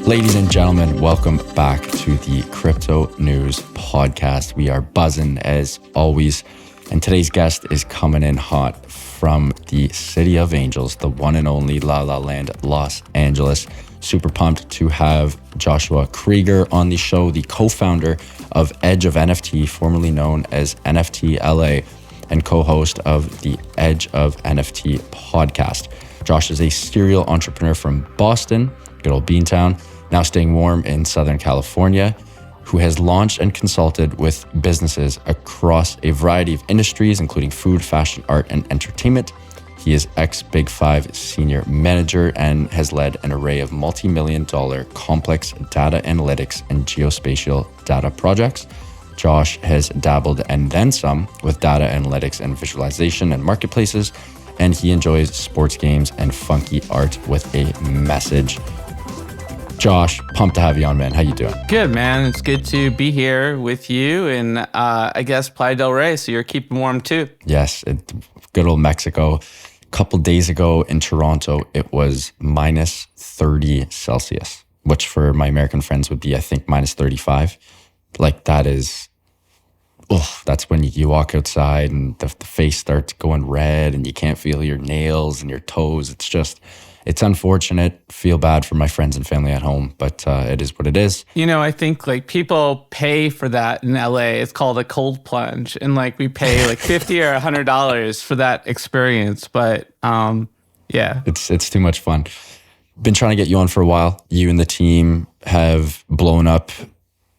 Ladies and gentlemen, welcome back to the Crypto News Podcast. We are buzzing as always, and today's guest is coming in hot from the City of Angels, the one and only La La Land, Los Angeles. Super pumped to have Joshua Kriger on the show, the co-founder of Edge of NFT, formerly known as NFT LA, and co-host of the Edge of NFT podcast. Josh is a serial entrepreneur from Boston, good old Beantown, now staying warm in Southern California, who has launched and consulted with businesses across a variety of industries, including food, fashion, art, and entertainment. He is ex-Big Five senior manager and has led an array of multi-million-dollar complex data analytics and geospatial data projects. Josh has dabbled and then some with data analytics and visualization and marketplaces, and he enjoys sports games and funky art with a message. Josh, pumped to have you on, man. How you doing? Good, man. It's good to be here with you in, I guess, Playa del Rey, so you're keeping warm too. Yes, good old Mexico. A couple days ago in Toronto, it was minus 30 Celsius, which for my American friends would be, I think, minus 35. Like that is, that's when you walk outside and the face starts going red and you can't feel your nails and your toes. It's unfortunate. Feel bad for my friends and family at home, but it is what it is. You know, I think like people pay for that in LA. It's called a cold plunge. And like we pay like $50 or $100 for that experience. But yeah. It's too much fun. Been trying to get you on for a while. You and the team have blown up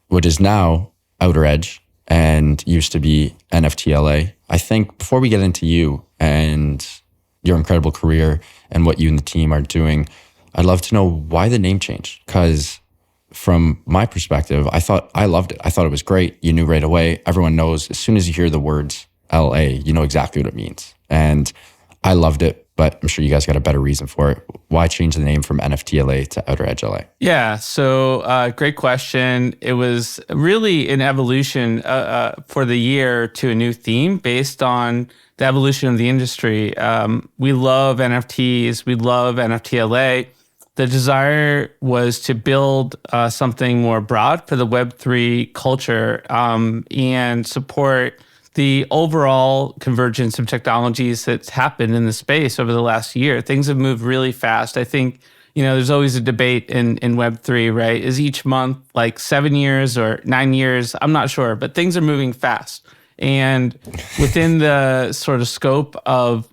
what is now Outer Edge and used to be NFT LA. I think before we get into you and your incredible career and what you and the team are doing, I'd love to know why the name change. Because from my perspective, I loved it. I thought it was great. You knew right away. Everyone knows as soon as you hear the words LA, you know exactly what it means. And I loved it, but I'm sure you guys got a better reason for it. Why change the name from NFT LA to Outer Edge LA? Yeah, so great question. It was really an evolution for the year to a new theme based on the evolution of the industry. We love NFTs. We love NFT LA. The desire was to build something more broad for the Web3 culture and support the overall convergence of technologies that's happened in the space over the last year. Things have moved really fast. I think, you know, there's always a debate in Web3, right? Is each month like 7 years or 9 years? I'm not sure, but things are moving fast. And within the sort of scope of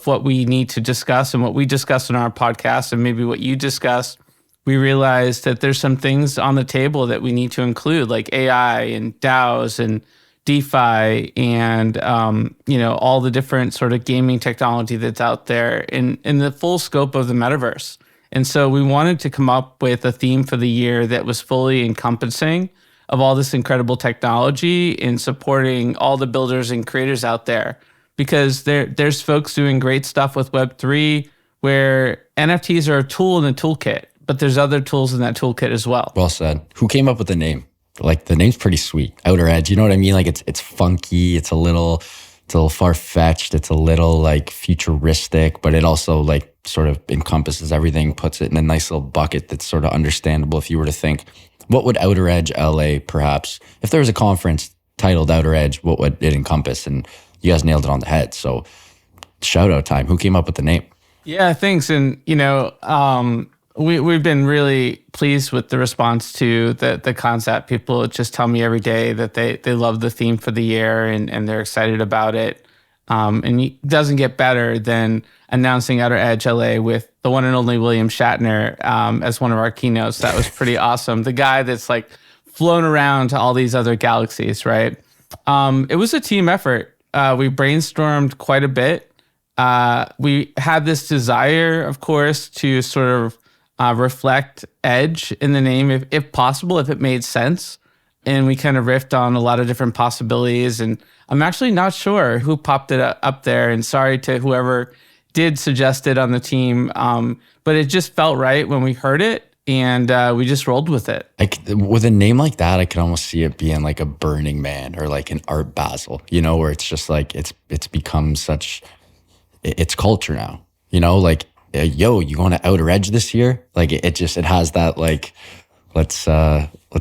what we need to discuss and what we discussed in our podcast and maybe what you discussed, we realized that there's some things on the table that we need to include, like AI and DAOs and DeFi and, you know, all the different sort of gaming technology that's out there in the full scope of the metaverse. And so we wanted to come up with a theme for the year that was fully encompassing of all this incredible technology in supporting all the builders and creators out there. Because there's folks doing great stuff with Web3 where NFTs are a tool in the toolkit, but there's other tools in that toolkit as well. Well said. Who came up with the name? Like the name's pretty sweet. Outer Edge, you know what I mean? Like it's funky, it's a little far-fetched, it's a little like futuristic, but it also like sort of encompasses everything, puts it in a nice little bucket that's sort of understandable if you were to think, what would Outer Edge LA perhaps, if there was a conference titled Outer Edge, what would it encompass? And you guys nailed it on the head. So shout out time. Who came up with the name? Yeah, thanks. And, you know, we've been really pleased with the response to the concept. People just tell me every day that they love the theme for the year and they're excited about it. And it doesn't get better than announcing Outer Edge LA with the one and only William Shatner as one of our keynotes. That was pretty awesome. The guy that's like flown around to all these other galaxies, right? It was a team effort. We brainstormed quite a bit. We had this desire, of course, to sort of reflect edge in the name, if possible, if it made sense. And we kind of riffed on a lot of different possibilities. And I'm actually not sure who popped it up there. And sorry to whoever did suggest it on the team. But it just felt right when we heard it. And we just rolled with it. With a name like that, I could almost see it being like a Burning Man or like an Art Basel, you know, where it's just like it's become such, it's culture now, you know, like, yo, you going to Outer Edge this year? Like it has that like, let's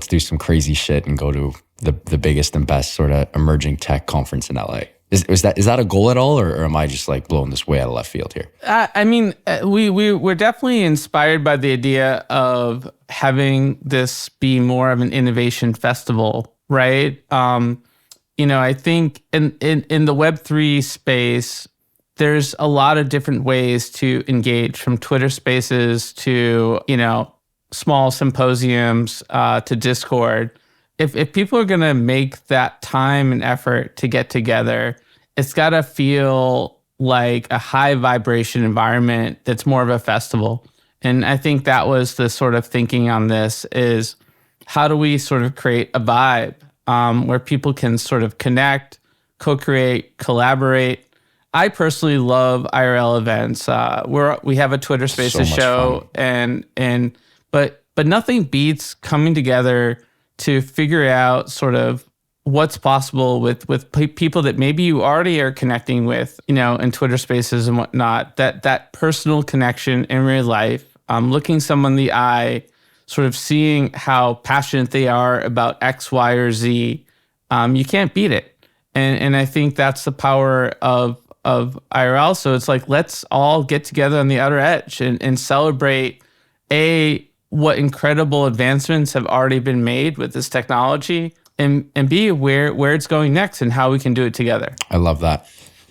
do some crazy shit and go to the biggest and best sort of emerging tech conference in LA. Is that a goal at all, or am I just like blowing this way out of left field here? I mean, we're definitely inspired by the idea of having this be more of an innovation festival, right? I think in the Web3 space, there's a lot of different ways to engage, from Twitter Spaces to small symposiums to Discord. If people are gonna make that time and effort to get together, it's got to feel like a high vibration environment that's more of a festival. And I think that was the sort of thinking on this: is how do we sort of create a vibe where people can sort of connect, co-create, collaborate. I personally love IRL events. We have a Twitter Spaces show, but nothing beats coming together to figure out sort of what's possible with people that maybe you already are connecting with, in Twitter Spaces and whatnot. That personal connection in real life, looking someone in the eye, sort of seeing how passionate they are about X, Y, or Z. You can't beat it, and I think that's the power of IRL. So it's like, let's all get together on the outer edge and celebrate what incredible advancements have already been made with this technology, and B, where it's going next and how we can do it together. I love that.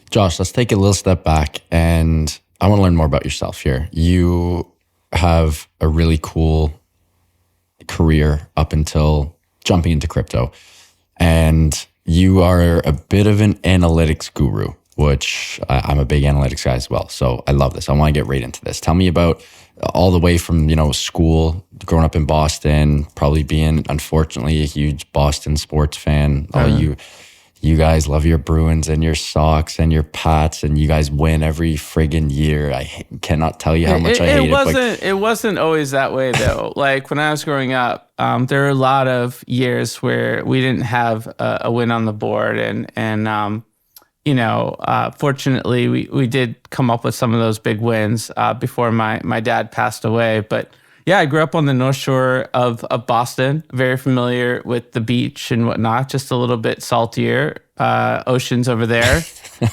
Josh, let's take a little step back, and I want to learn more about yourself here. You have a really cool career up until jumping into crypto, and you are a bit of an analytics guru, which I'm a big analytics guy as well. So I love this. I want to get right into this. Tell me about all the way from, school, growing up in Boston, probably being, unfortunately, a huge Boston sports fan. You guys love your Bruins and your Sox and your Pats, and you guys win every friggin' year. I cannot tell you how much I hate it. It wasn't always that way, though. Like when I was growing up, there were a lot of years where we didn't have a win on the board, and fortunately, we did come up with some of those big wins before my dad passed away. But yeah, I grew up on the North Shore of Boston, very familiar with the beach and whatnot, just a little bit saltier oceans over there.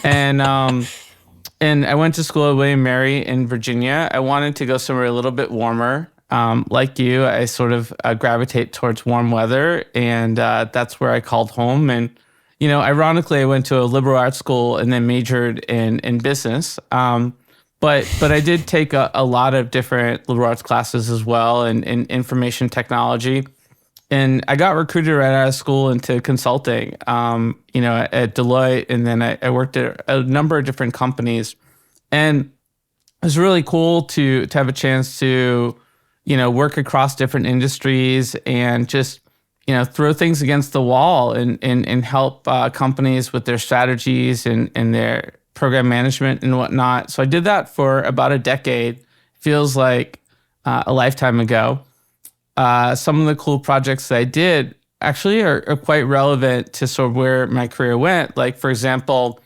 And I went to school at William Mary in Virginia. I wanted to go somewhere a little bit warmer. Like you, I sort of gravitate towards warm weather, and that's where I called home. And ironically, I went to a liberal arts school and then majored in business. But I did take a lot of different liberal arts classes as well, and in information technology. And I got recruited right out of school into consulting, at Deloitte. And then I worked at a number of different companies. And it was really cool to have a chance to, work across different industries and just, throw things against the wall and help companies with their strategies and their program management and whatnot. So I did that for about a decade. Feels like a lifetime ago. Some of the cool projects that I did actually are quite relevant to sort of where my career went. Like, for example,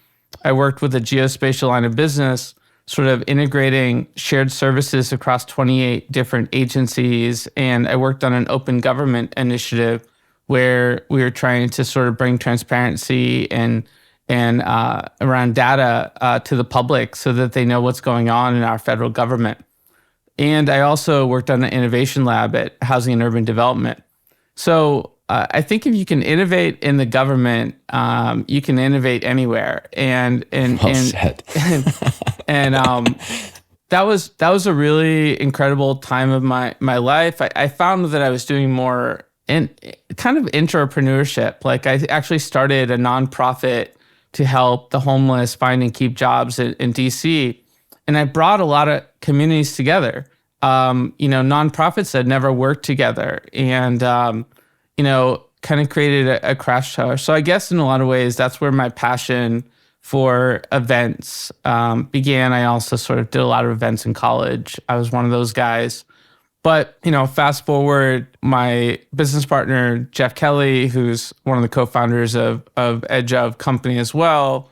I worked with a geospatial line of business, sort of integrating shared services across 28 different agencies. And I worked on an open government initiative where we were trying to sort of bring transparency and around data to the public so that they know what's going on in our federal government. And I also worked on an innovation lab at Housing and Urban Development. So I think if you can innovate in the government, you can innovate anywhere. And that was a really incredible time of my life. I found that I was doing more in kind of entrepreneurship. Like I actually started a nonprofit to help the homeless find and keep jobs in DC. And I brought a lot of communities together, nonprofits that never worked together, and, kind of created a crash tower. So I guess in a lot of ways, that's where my passion for events began. I also sort of did a lot of events in college. I was one of those guys. But, fast forward, my business partner, Jeff Kelly, who's one of the co-founders of Edge of company as well,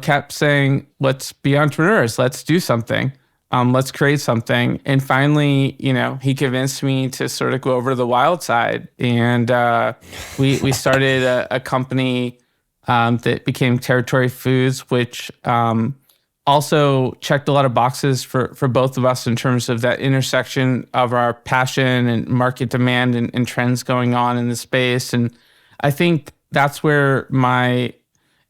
kept saying, let's be entrepreneurs, let's do something. let's create something. And finally, he convinced me to sort of go over to the wild side. And we started a company that became Territory Foods, which also checked a lot of boxes for both of us in terms of that intersection of our passion and market demand and trends going on in the space. And I think that's where my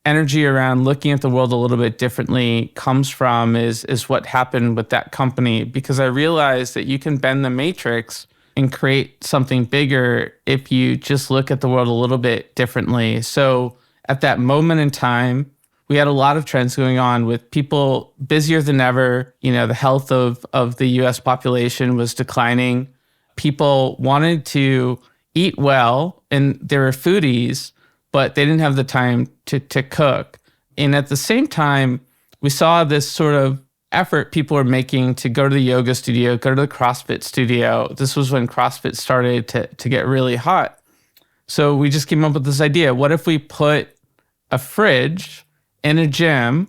energy around looking at the world a little bit differently comes from, is what happened with that company, because I realized that you can bend the matrix and create something bigger if you just look at the world a little bit differently. So at that moment in time, we had a lot of trends going on with people busier than ever. The health of the US population was declining. People wanted to eat well, and they were foodies, but they didn't have the time to cook. And at the same time, we saw this sort of effort people were making to go to the yoga studio, go to the CrossFit studio. This was when CrossFit started to get really hot. So we just came up with this idea. What if we put a fridge in a gym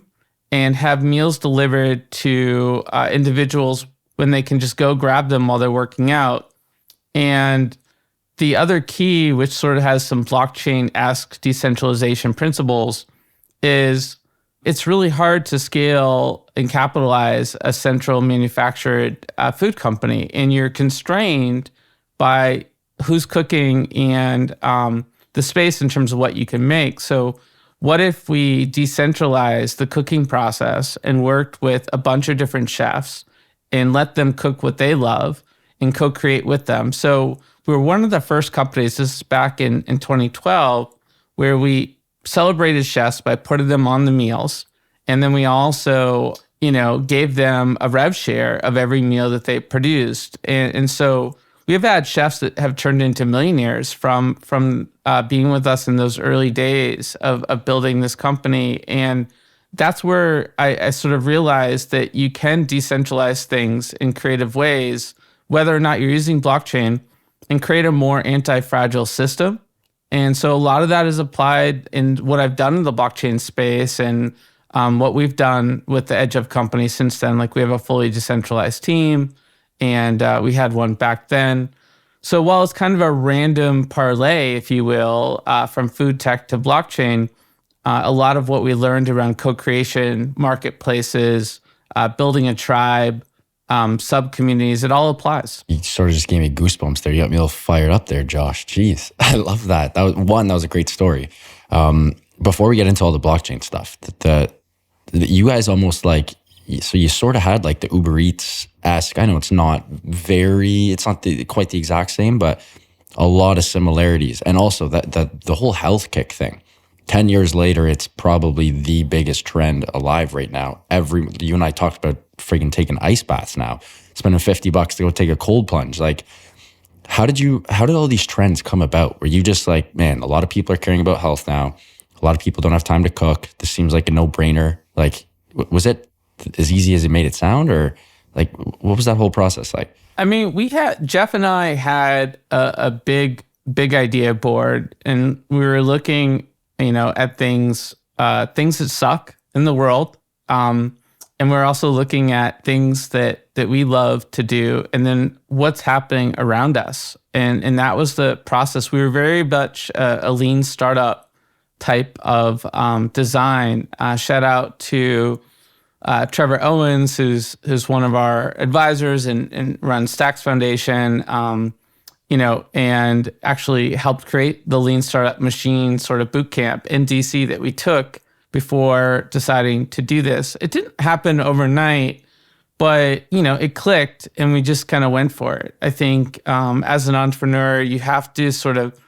and have meals delivered to individuals when they can just go grab them while they're working out? And the other key, which sort of has some blockchain-esque decentralization principles, is it's really hard to scale and capitalize a central manufactured food company. And you're constrained by who's cooking and the space in terms of what you can make. So what if we decentralized the cooking process and worked with a bunch of different chefs and let them cook what they love and co-create with them? So we were one of the first companies, this is back in 2012, where we celebrated chefs by putting them on the meals. And then we also, gave them a rev share of every meal that they produced. And so we've had chefs that have turned into millionaires from being with us in those early days of building this company. And that's where I sort of realized that you can decentralize things in creative ways, whether or not you're using blockchain, and create a more anti-fragile system. And so a lot of that is applied in what I've done in the blockchain space and what we've done with the Edge of company since then. Like, we have a fully decentralized team, and we had one back then. So while it's kind of a random parlay, if you will, from food tech to blockchain, a lot of what we learned around co-creation, marketplaces, building a tribe, sub-communities, it all applies. You sort of just gave me goosebumps there. You got me all fired up there, Josh. Jeez, I love that. That was a great story. Before we get into all the blockchain stuff, you guys almost like, so you sort of had like the Uber Eats-esque, I know it's not quite the exact same, but a lot of similarities. And also that the whole health kick thing. 10 years later, it's probably the biggest trend alive right now. You and I talked about friggin' taking ice baths now, spending $50 to go take a cold plunge. Like, how did all these trends come about? Were you just like, man, a lot of people are caring about health now. A lot of people don't have time to cook. This seems like a no-brainer. Like, was it as easy as it made it sound, or like, what was that whole process like? I mean, Jeff and I had a big idea board, and we were looking, at things that suck in the world. And we're also looking at things that we love to do, and then what's happening around us. And that was the process. We were very much a lean startup type of design. Shout out to Trevor Owens, who's one of our advisors and runs Stacks Foundation, and actually helped create the Lean Startup Machine sort of boot camp in DC that we took before deciding to do this. It didn't happen overnight, but it clicked, and we just kind of went for it. I think as an entrepreneur, you have to sort of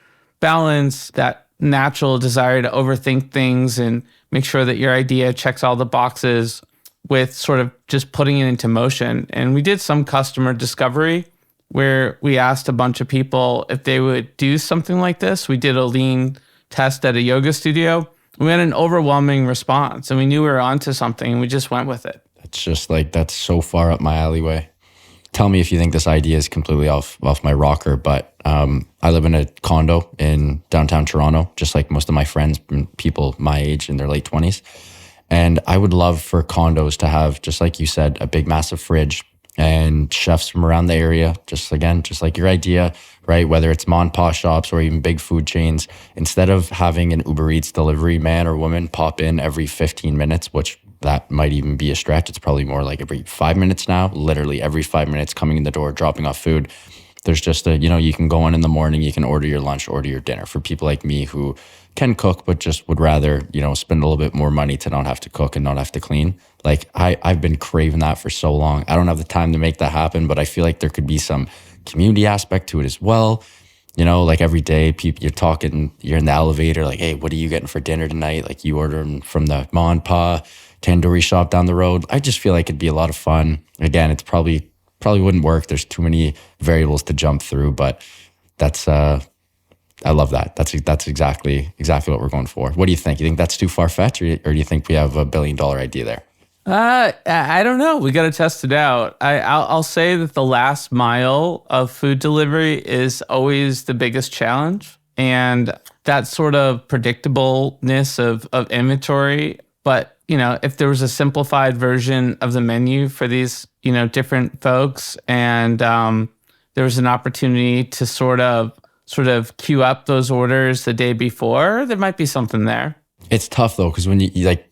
balance that natural desire to overthink things and make sure that your idea checks all the boxes with sort of just putting it into motion. And we did some customer discovery where we asked a bunch of people if they would do something like this. We did a lean test at a yoga studio. We had an overwhelming response, and we knew we were onto something, and we just went with it. It's just like, that's so far up my alleyway. Tell me if you think this idea is completely off my rocker, but I live in a condo in downtown Toronto, just like most of my friends and people my age in their late 20s. And I would love for condos to have, just like you said, a big, massive fridge and chefs from around the area, just like your idea, right? Whether it's mom and pop shops or even big food chains, instead of having an Uber Eats delivery man or woman pop in every 15 minutes, which that might even be a stretch. It's probably more like every 5 minutes now, literally every 5 minutes coming in the door, dropping off food. There's just you can go in the morning, you can order your lunch, order your dinner. For people like me who can cook, but just would rather, spend a little bit more money to not have to cook and not have to clean. Like I've been craving that for so long. I don't have the time to make that happen, but I feel like there could be some community aspect to it as well. Like every day, people you're in the elevator, like, hey, what are you getting for dinner tonight? Like you order from the ma and pa tandoori shop down the road. I just feel like it'd be a lot of fun. Again, it's probably wouldn't work. There's too many variables to jump through, but that's I love that. That's exactly what we're going for. What do you think? You think that's too far fetched, or do you think we have $1 billion idea there? I don't know. We got to test it out. I'll say that the last mile of food delivery is always the biggest challenge, and that sort of predictableness of inventory. But if there was a simplified version of the menu for these different folks, and there was an opportunity to sort of queue up those orders the day before, there might be something there. It's tough though, because when you like,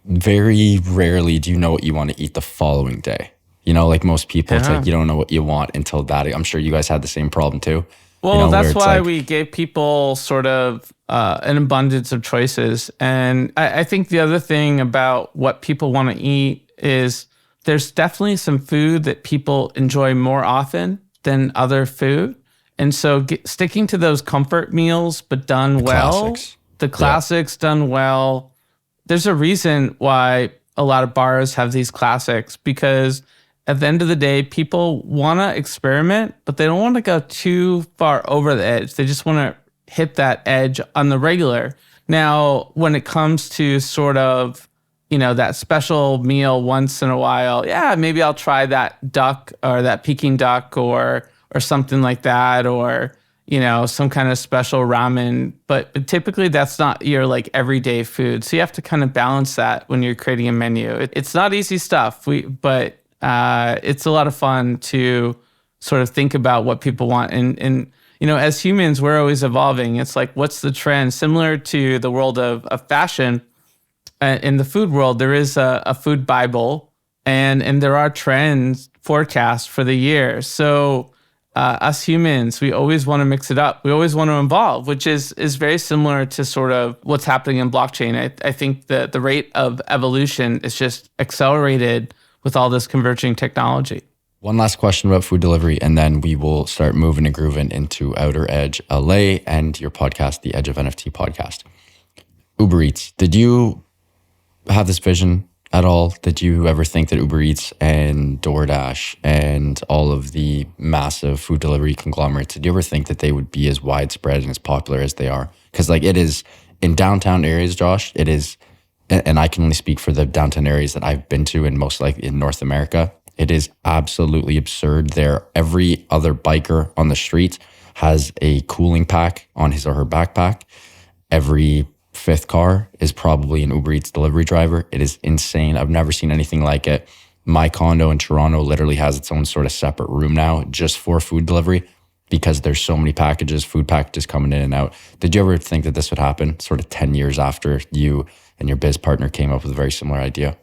very rarely do you know what you want to eat the following day. Like most people, It's like you don't know what you want until that. I'm sure you guys had the same problem too. Well, that's why we gave people sort of an abundance of choices. And I think the other thing about what people want to eat is there's definitely some food that people enjoy more often than other food. And so sticking to those comfort meals, but done well, the classics done well. There's a reason why a lot of bars have these classics, because at the end of the day, people want to experiment, but they don't want to go too far over the edge. They just want to hit that edge on the regular. Now, when it comes to sort of, that special meal once in a while, yeah, maybe I'll try that duck or that Peking duck or something like that, or some kind of special ramen, but typically that's not your like everyday food. So you have to kind of balance that when you're creating a menu. It's not easy stuff. But it's a lot of fun to sort of think about what people want. And as humans, we're always evolving. It's like, what's the trend? Similar to the world of fashion, in the food world, there is a food Bible, and there are trends forecasts for the year. So us humans, we always want to mix it up. We always want to evolve, which is very similar to sort of what's happening in blockchain. I think that the rate of evolution is just accelerated with all this converging technology. One last question about food delivery, and then we will start moving and grooving into Outer Edge LA and your podcast, the Edge of NFT podcast. Uber Eats, did you have this vision at all? Did you ever think that Uber Eats and DoorDash and all of the massive food delivery conglomerates, did you ever think that they would be as widespread and as popular as they are? Because like it is in downtown areas, Josh, it is, and I can only speak for the downtown areas that I've been to and most likely in North America, it is absolutely absurd there. Every other biker on the street has a cooling pack on his or her backpack. Every fifth car is probably an Uber Eats delivery driver. It is insane. I've never seen anything like it. My condo in Toronto literally has its own sort of separate room now just for food delivery because there's so many food packages coming in and out. Did you ever think that this would happen sort of 10 years after you and your biz partner came up with a very similar idea?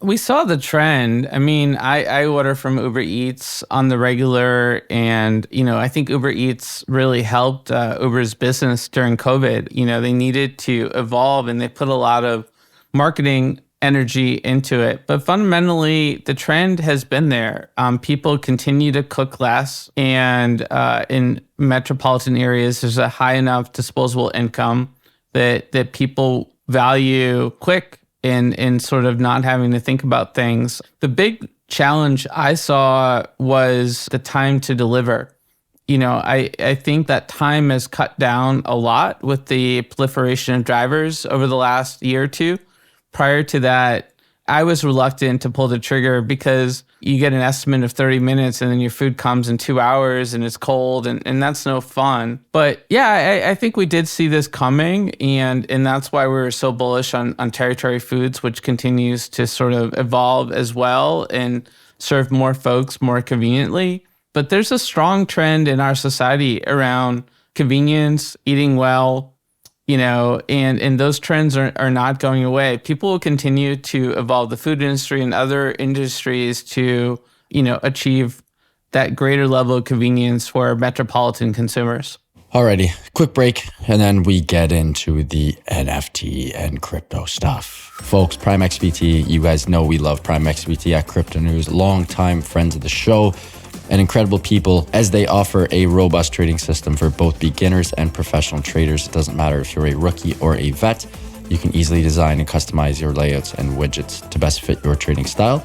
We saw the trend. I mean, I order from Uber Eats on the regular, and I think Uber Eats really helped Uber's business during COVID. They needed to evolve, and they put a lot of marketing energy into it. But fundamentally, the trend has been there. People continue to cook less, and in metropolitan areas, there's a high enough disposable income that people value quick in sort of not having to think about things. The big challenge I saw was the time to deliver. I think that time has cut down a lot with the proliferation of drivers over the last year or two. Prior to that, I was reluctant to pull the trigger because you get an estimate of 30 minutes and then your food comes in 2 hours and it's cold and that's no fun. But yeah, I think we did see this coming and that's why we're so bullish on Territory Foods, which continues to sort of evolve as well and serve more folks more conveniently. But there's a strong trend in our society around convenience, eating well, and those trends are not going away. People will continue to evolve the food industry and other industries to, achieve that greater level of convenience for metropolitan consumers. Alrighty, quick break, and then we get into the NFT and crypto stuff. Folks, Prime XBT, you guys know we love Prime XBT at Crypto News, longtime friends of the show, and incredible people as they offer a robust trading system for both beginners and professional traders. It doesn't matter if you're a rookie or a vet, you can easily design and customize your layouts and widgets to best fit your trading style.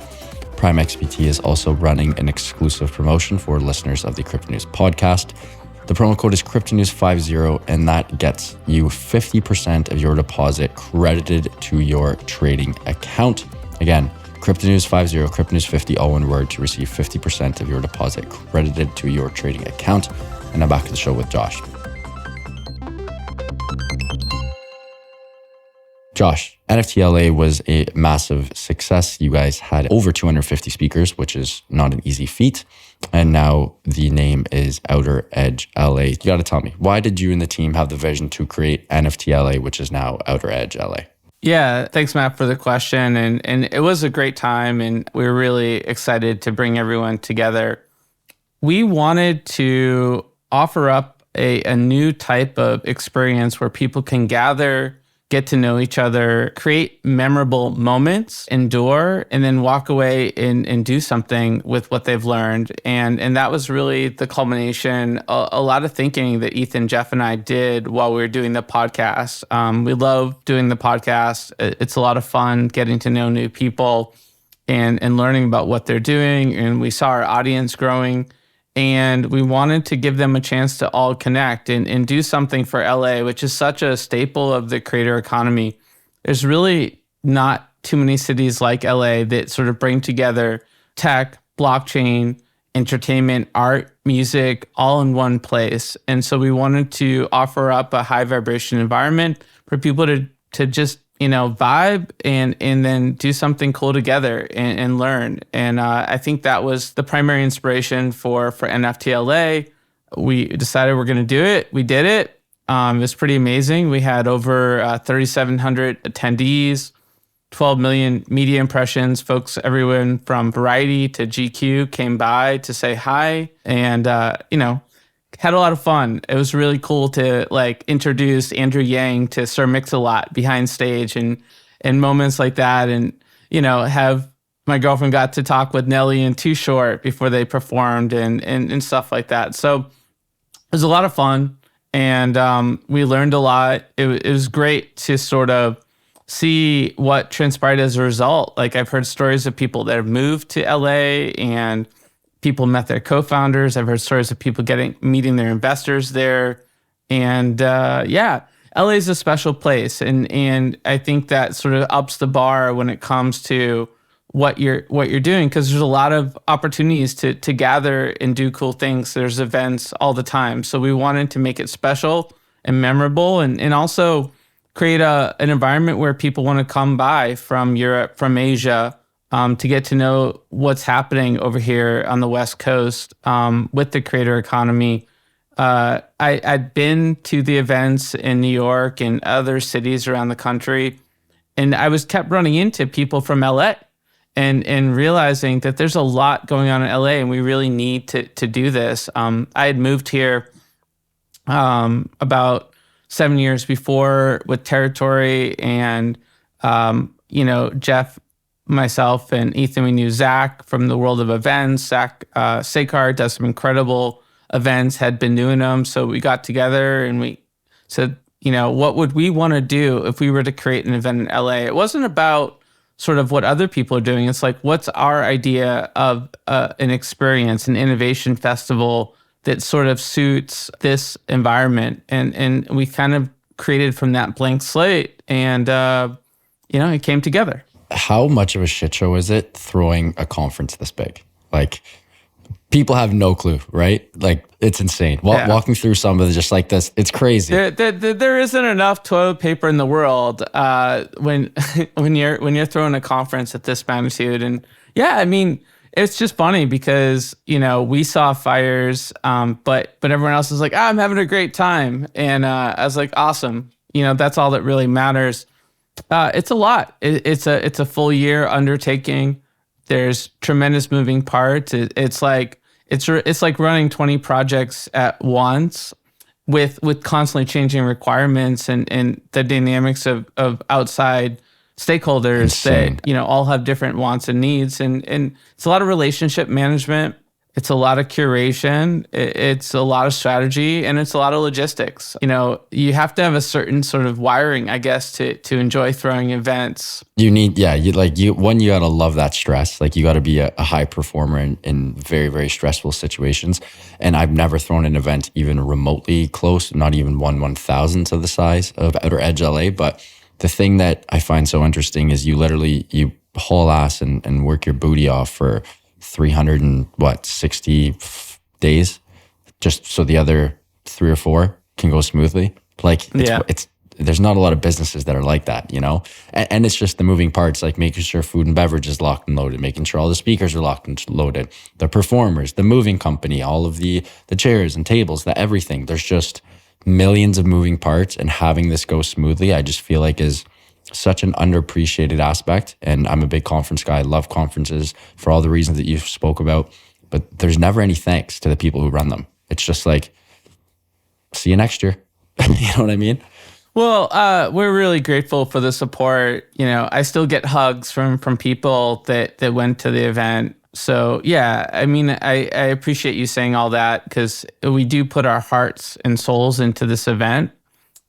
Prime XBT is also running an exclusive promotion for listeners of the Crypto News podcast. The promo code is CryptoNews50, and that gets you 50% of your deposit credited to your trading account. Again, CryptoNews50, CryptoNews50, all one word, to receive 50% of your deposit credited to your trading account. And now back to the show with Josh. Josh, NFT LA was a massive success. You guys had over 250 speakers, which is not an easy feat. And now the name is Outer Edge LA. You got to tell me, why did you and the team have the vision to create NFT LA, which is now Outer Edge LA? Yeah, thanks, Matt, for the question. And it was a great time, and we were really excited to bring everyone together. We wanted to offer up a new type of experience where people can gather, get to know each other, create memorable moments, endure, and then walk away and do something with what they've learned. And that was really the culmination, a lot of thinking that Ethan, Jeff, and I did while we were doing the podcast. We love doing the podcast. It's a lot of fun getting to know new people and learning about what they're doing. And we saw our audience growing. And we wanted to give them a chance to all connect and do something for LA, which is such a staple of the creator economy. There's really not too many cities like LA that sort of bring together tech, blockchain, entertainment, art, music, all in one place. And so we wanted to offer up a high vibration environment for people to just vibe and then do something cool together and learn. And I think that was the primary inspiration for NFT LA. We decided we're going to do it. We did it. It was pretty amazing. We had over 3,700 attendees, 12 million media impressions. Folks, everyone from Variety to GQ came by to say hi and, had a lot of fun. It was really cool to introduce Andrew Yang to Sir Mix-a-Lot behind stage and moments like that. And, have my girlfriend got to talk with Nelly and Too Short before they performed and stuff like that. So it was a lot of fun and we learned a lot. It was great to sort of see what transpired as a result. I've heard stories of people that have moved to LA and people met their co-founders. I've heard stories of people meeting their investors there. And LA is a special place. And I think that sort of ups the bar when it comes to what you're doing, because there's a lot of opportunities to gather and do cool things. There's events all the time. So we wanted to make it special and memorable and also create an environment where people want to come by from Europe, from Asia, to get to know what's happening over here on the West Coast with the creator economy. I'd been to the events in New York and other cities around the country, and I was kept running into people from LA and realizing that there's a lot going on in LA and we really need to do this. I had moved here about 7 years before with Territory and, Jeff, myself and Ethan, we knew Zach from the world of events. Zach Sekar does some incredible events, had been doing them. So we got together and we said, what would we want to do if we were to create an event in LA? It wasn't about sort of what other people are doing. It's what's our idea of an experience, an innovation festival that sort of suits this environment. And we kind of created from that blank slate and, it came together. how much of a shit show is it throwing a conference this big? Like, people have no clue, right? Like, it's insane. Walking through some of it just like this, it's crazy. There isn't enough toilet paper in the world when when you're throwing a conference at this magnitude. And yeah, I mean, it's just funny because, we saw fires, but everyone else is like, I'm having a great time. And I was like, awesome. That's all that really matters. It's a lot. It's a full year undertaking. There's tremendous moving parts. It's like running 20 projects at once with constantly changing requirements and the dynamics of outside stakeholders. Insane. That all have different wants and needs, and it's a lot of relationship management. It's a lot of curation. It's a lot of strategy, and it's a lot of logistics. You have to have a certain sort of wiring, I guess, to enjoy throwing events. You need, you gotta love that stress. Like, you gotta be a high performer in very, very stressful situations. And I've never thrown an event even remotely close, not even 1/1000th of the size of Outer Edge LA. But the thing that I find so interesting is you haul ass and work your booty off for 360 days, just so the other 3 or 4 can go smoothly. Like, it's there's not a lot of businesses that are like that, and it's just the moving parts, like making sure food and beverage is locked and loaded, making sure all the speakers are locked and loaded, the performers, the moving company, all of the chairs and tables, the everything. There's just millions of moving parts, and having this go smoothly, I just feel like is such an underappreciated aspect. And I'm a big conference guy. I love conferences for all the reasons that you spoke about, but there's never any thanks to the people who run them. It's just like, see you next year. You know what I mean? Well, we're really grateful for the support. I still get hugs from people that went to the event. So yeah, I mean, I appreciate you saying all that, because we do put our hearts and souls into this event.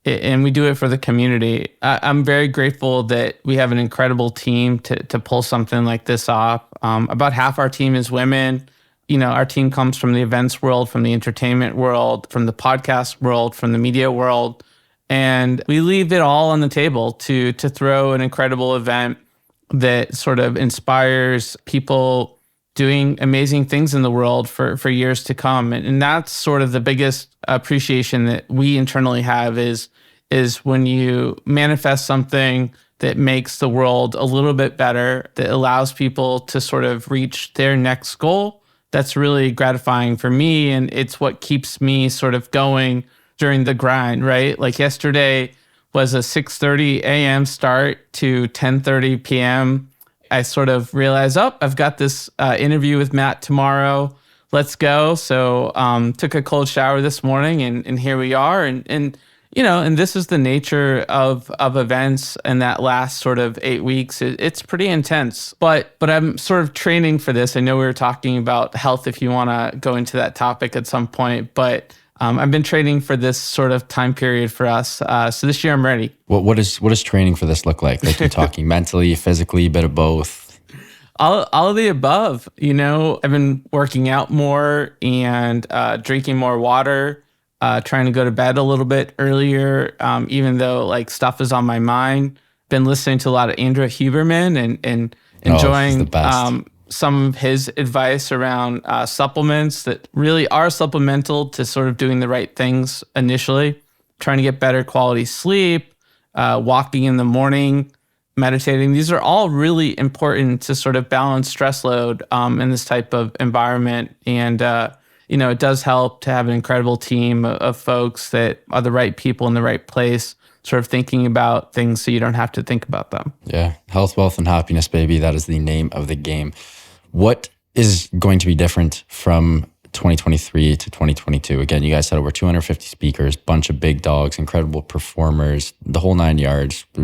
And we do it for the community. I'm very grateful that we have an incredible team to pull something like this off. About half our team is women. Our team comes from the events world, from the entertainment world, from the podcast world, from the media world. And we leave it all on the table to throw an incredible event that sort of inspires people doing amazing things in the world for years to come. And that's sort of the biggest appreciation that we internally have is when you manifest something that makes the world a little bit better, that allows people to sort of reach their next goal. That's really gratifying for me. And it's what keeps me sort of going during the grind, right? Like, yesterday was a 6:30 a.m. start to 10:30 p.m. I sort of realized, I've got this interview with Matt tomorrow. Let's go. So took a cold shower this morning, and here we are. And this is the nature of events, and that last sort of 8 weeks. It's pretty intense, but I'm sort of training for this. I know we were talking about health, if you want to go into that topic at some point, but I've been training for this sort of time period for us. So this year I'm ready. What does training for this look like? Like, you're talking mentally, physically, a bit of both? All of the above. I've been working out more and drinking more water, trying to go to bed a little bit earlier, even though like stuff is on my mind. Been listening to a lot of Andrew Huberman and enjoying some of his advice around supplements that really are supplemental to sort of doing the right things initially, trying to get better quality sleep, walking in the morning, meditating. These are all really important to sort of balance stress load in this type of environment. And, it does help to have an incredible team of folks that are the right people in the right place, sort of thinking about things so you don't have to think about them. Yeah. Health, wealth, and happiness, baby. That is the name of the game. What is going to be different from 2023 to 2022? Again, you guys had over 250 speakers, bunch of big dogs, incredible performers, the whole 9 yards. It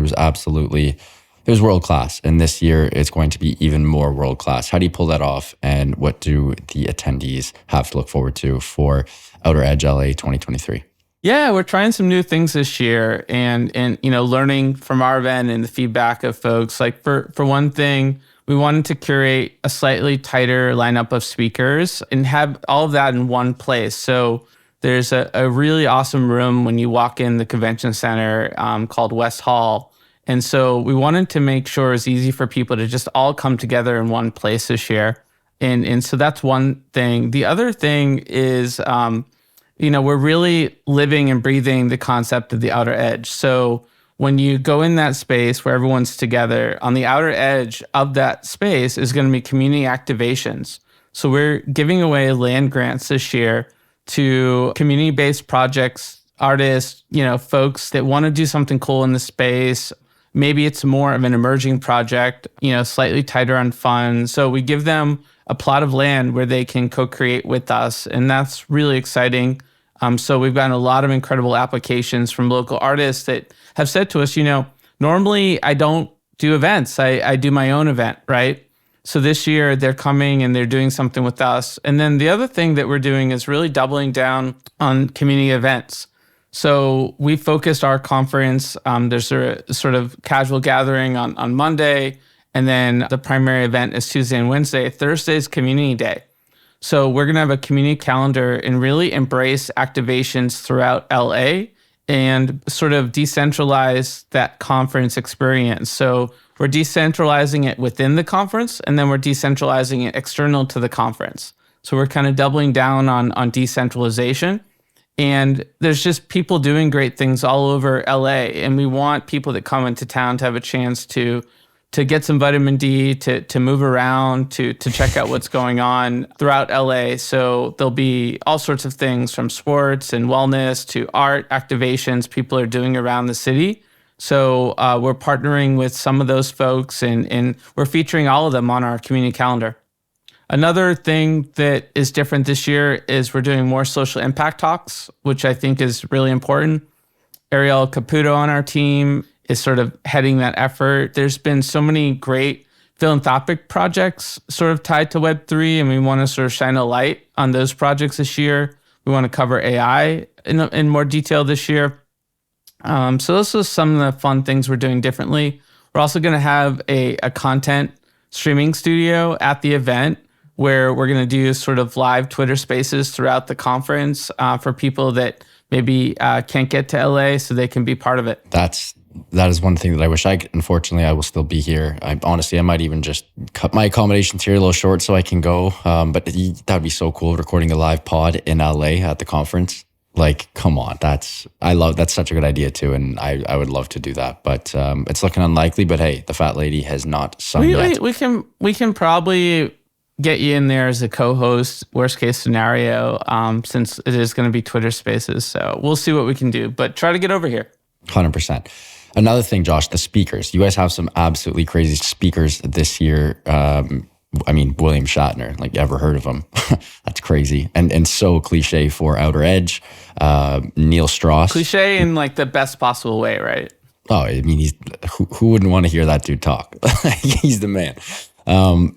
was world class. And this year it's going to be even more world class. How do you pull that off? And what do the attendees have to look forward to for Outer Edge LA 2023? Yeah, we're trying some new things this year, and learning from our event and the feedback of folks. Like, for one thing, we wanted to curate a slightly tighter lineup of speakers and have all of that in one place. So there's a really awesome room when you walk in the convention center called West Hall. And so we wanted to make sure it's easy for people to just all come together in one place this year. And so that's one thing. The other thing is, we're really living and breathing the concept of the outer edge. So when you go in that space where everyone's together, on the outer edge of that space is going to be community activations. So we're giving away land grants this year to community-based projects, artists, folks that want to do something cool in the space. Maybe it's more of an emerging project, slightly tighter on funds. So we give them a plot of land where they can co-create with us. And that's really exciting. So we've gotten a lot of incredible applications from local artists that have said to us, normally I don't do events. I do my own event, right? So this year they're coming and they're doing something with us. And then the other thing that we're doing is really doubling down on community events. So we focused our conference. There's a sort of casual gathering on Monday, and then the primary event is Tuesday and Wednesday. Thursday is Community Day. So we're going to have a community calendar and really embrace activations throughout LA and sort of decentralize that conference experience. So we're decentralizing it within the conference, and then we're decentralizing it external to the conference. So we're kind of doubling down on decentralization. And there's just people doing great things all over LA. And we want people that come into town to have a chance to get some vitamin D, to move around, to check out what's going on throughout LA. So there'll be all sorts of things from sports and wellness to art activations people are doing around the city. So we're partnering with some of those folks and we're featuring all of them on our community calendar. Another thing that is different this year is we're doing more social impact talks, which I think is really important. Ariel Caputo on our team is sort of heading that effort. There's been so many great philanthropic projects sort of tied to Web3, and we want to sort of shine a light on those projects this year. We want to cover AI in more detail this year. So those are some of the fun things we're doing differently. We're also going to have a content streaming studio at the event where we're going to do sort of live Twitter spaces throughout the conference for people that maybe can't get to LA so they can be part of it. That is one thing that I wish unfortunately, I will still be here. I might even just cut my accommodations here a little short so I can go. But that'd be so cool, recording a live pod in LA at the conference. Like, come on, that's such a good idea too. And I would love to do that, but it's looking unlikely. But hey, the fat lady has not sung yet. We can probably get you in there as a co-host, worst case scenario, since it is going to be Twitter spaces. So we'll see what we can do, but try to get over here. 100%. Another thing, Josh, the speakers. You guys have some absolutely crazy speakers this year. William Shatner, like, ever heard of him? That's crazy. And so cliche for Outer Edge. Neil Strauss. Cliche in like the best possible way, right? Oh, I mean, who wouldn't want to hear that dude talk? He's the man.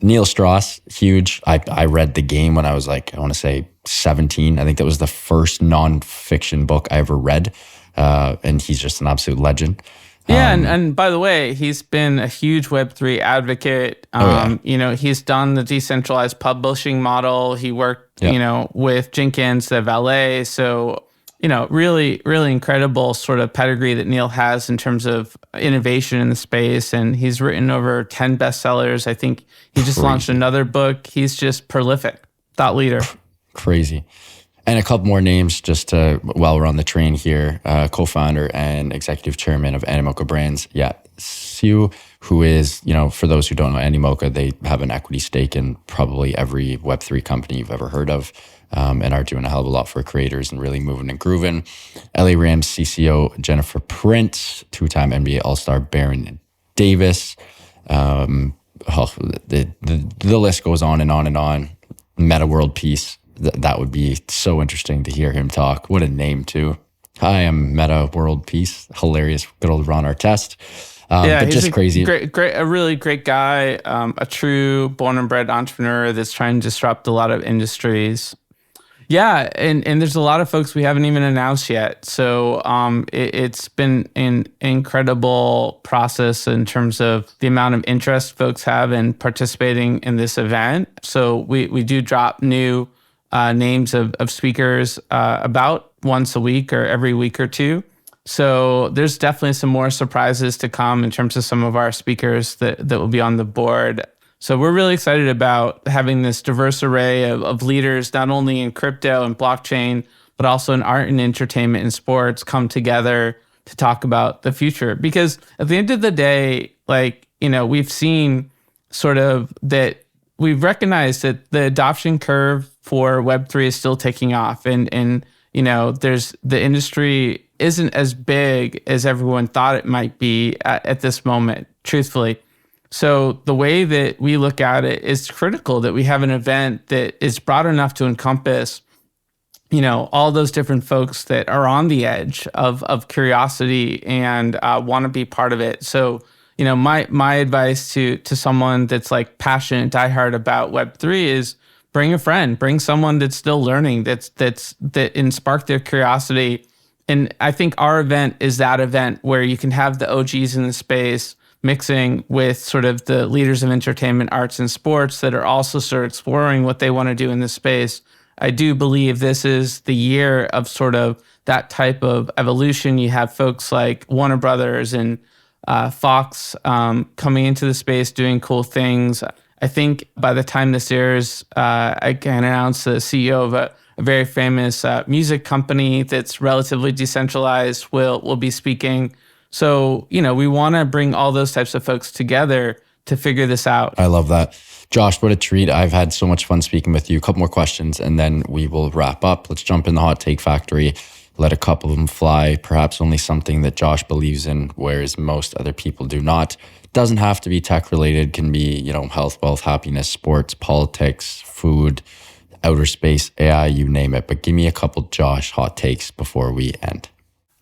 Neil Strauss, huge. I read The Game when I was like, I want to say 17. I think that was the first nonfiction book I ever read. And he's just an absolute legend. Yeah, and by the way, he's been a huge Web3 advocate. He's done the decentralized publishing model. He worked, with Jenkins of LA. So, really, really incredible sort of pedigree that Neil has in terms of innovation in the space. And he's written over 10 bestsellers. I think he just launched another book. He's just prolific, thought leader. Crazy. And a couple more names just while we're on the train here. Co-founder and executive chairman of Animoca Brands. Yeah, Sue, who is, for those who don't know Animoca, they have an equity stake in probably every Web3 company you've ever heard of, and are doing a hell of a lot for creators and really moving and grooving. LA Rams CCO Jennifer Prince, two-time NBA All-Star Baron Davis. The list goes on and on and on. Meta World Peace. That would be so interesting to hear him talk. What a name, too. Hi, I'm Meta World Peace. Hilarious. Good old Ron Artest. But he's just crazy. A really great guy, a true born and bred entrepreneur that's trying to disrupt a lot of industries. Yeah, and there's a lot of folks we haven't even announced yet. So it's been an incredible process in terms of the amount of interest folks have in participating in this event. So we do drop new names of speakers about once a week or every week or two. So there's definitely some more surprises to come in terms of some of our speakers that will be on the board. So we're really excited about having this diverse array of leaders, not only in crypto and blockchain, but also in art and entertainment and sports come together to talk about the future. Because at the end of the day, we've seen sort of that we've recognized that the adoption curve for Web3 is still taking off. And there's the industry isn't as big as everyone thought it might be at this moment, truthfully. So the way that we look at it is critical that we have an event that is broad enough to encompass, all those different folks that are on the edge of curiosity and want to be part of it. So, my advice to someone that's like passionate, diehard about Web3 is bring a friend, bring someone that's still learning, and spark their curiosity. And I think our event is that event where you can have the OGs in the space mixing with sort of the leaders of entertainment, arts, and sports that are also sort of exploring what they want to do in this space. I do believe this is the year of sort of that type of evolution. You have folks like Warner Brothers and Fox coming into the space, doing cool things. I think by the time this airs, I can announce the CEO of a very famous music company that's relatively decentralized will be speaking. So, we want to bring all those types of folks together to figure this out. I love that. Josh, what a treat. I've had so much fun speaking with you. A couple more questions and then we will wrap up. Let's jump in the hot take factory. Let a couple of them fly. Perhaps only something that Josh believes in, whereas most other people do not. Doesn't have to be tech related. Can be, health, wealth, happiness, sports, politics, food, outer space, AI, you name it. But give me a couple Josh hot takes before we end.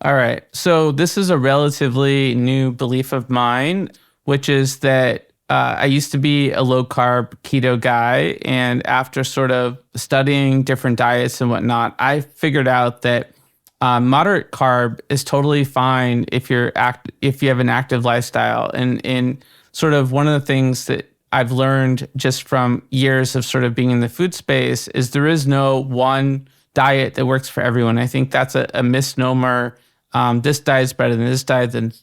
All right. So this is a relatively new belief of mine, which is that I used to be a low carb keto guy. And after sort of studying different diets and whatnot, I figured out that moderate carb is totally fine if you have an active lifestyle. And sort of one of the things that I've learned just from years of sort of being in the food space is there is no one diet that works for everyone. I think that's a misnomer. This diet is better than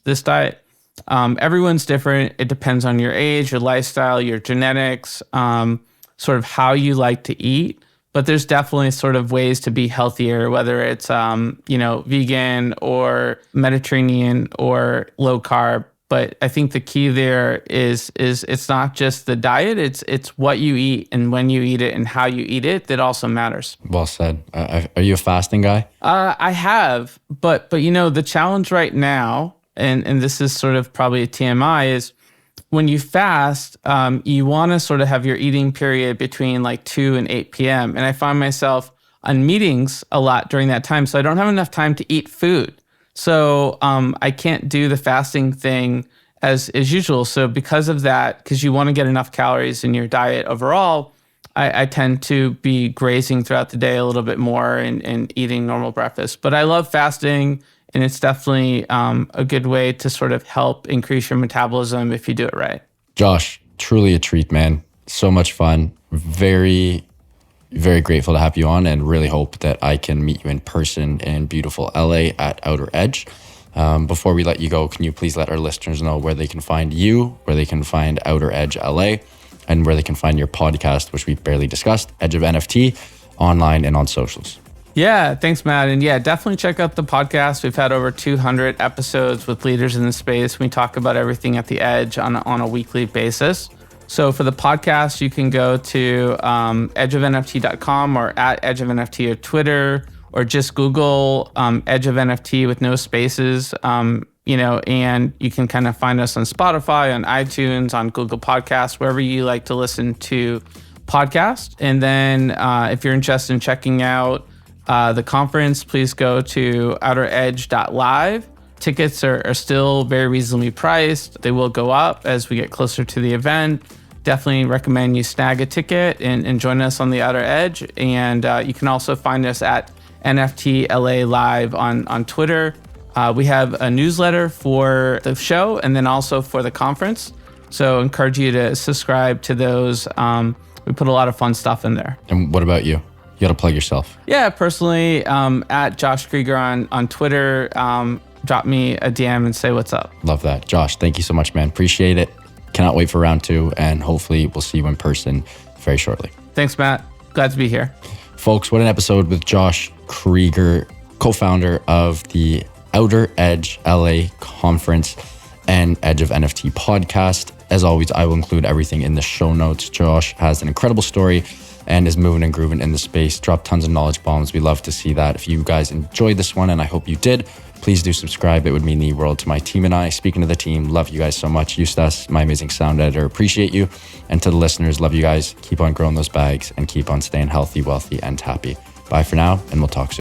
this diet. Everyone's different. It depends on your age, your lifestyle, your genetics, sort of how you like to eat. But there's definitely sort of ways to be healthier, whether it's, vegan or Mediterranean or low carb. But I think the key there is it's not just the diet, it's what you eat and when you eat it and how you eat it that also matters. Well said. Are you a fasting guy? I have, but the challenge right now, and this is sort of probably a TMI, is when you fast, you want to sort of have your eating period between like 2 and 8 p.m. And I find myself on meetings a lot during that time, so I don't have enough time to eat food. So I can't do the fasting thing as usual. So because of that, because you want to get enough calories in your diet overall, I tend to be grazing throughout the day a little bit more and eating normal breakfast. But I love fasting, and it's definitely a good way to sort of help increase your metabolism if you do it right. Josh, truly a treat, man. So much fun. Very, very grateful to have you on and really hope that I can meet you in person in beautiful LA at Outer Edge. Before we let you go, can you please let our listeners know where they can find you, where they can find Outer Edge LA, and where they can find your podcast, which we barely discussed, Edge of NFT, online and on socials? Yeah, thanks, Matt. And yeah, definitely check out the podcast. We've had over 200 episodes with leaders in the space. We talk about everything at the edge on a weekly basis. So for the podcast, you can go to edgeofnft.com or at edgeofnft or Twitter, or just Google Edge of NFT with no spaces, and you can kind of find us on Spotify, on iTunes, on Google Podcasts, wherever you like to listen to podcasts. And then if you're interested in checking out the conference, please go to outeredge.live. Tickets are still very reasonably priced. They will go up as we get closer to the event. Definitely recommend you snag a ticket and join us on the Outer Edge. And you can also find us at NFT LA Live on Twitter. We have a newsletter for the show and then also for the conference. So encourage you to subscribe to those. We put a lot of fun stuff in there. And what about you? You got to plug yourself. Yeah, personally, at Josh Kriger on Twitter. drop me a DM and say what's up. Love that. Josh, thank you so much, man. Appreciate it. Cannot wait for round 2, and hopefully we'll see you in person very shortly. Thanks, Matt. Glad to be here. Folks, what an episode with Josh Kriger, co-founder of the Outer Edge LA Conference and Edge of NFT podcast. As always, I will include everything in the show notes. Josh has an incredible story and is moving and grooving in the space. Drop tons of knowledge bombs. We love to see that. If you guys enjoyed this one, and I hope you did, please do subscribe. It would mean the world to my team and I. Speaking to the team, love you guys so much. Eustace, my amazing sound editor, appreciate you. And to the listeners, love you guys. Keep on growing those bags and keep on staying healthy, wealthy, and happy. Bye for now, and we'll talk soon.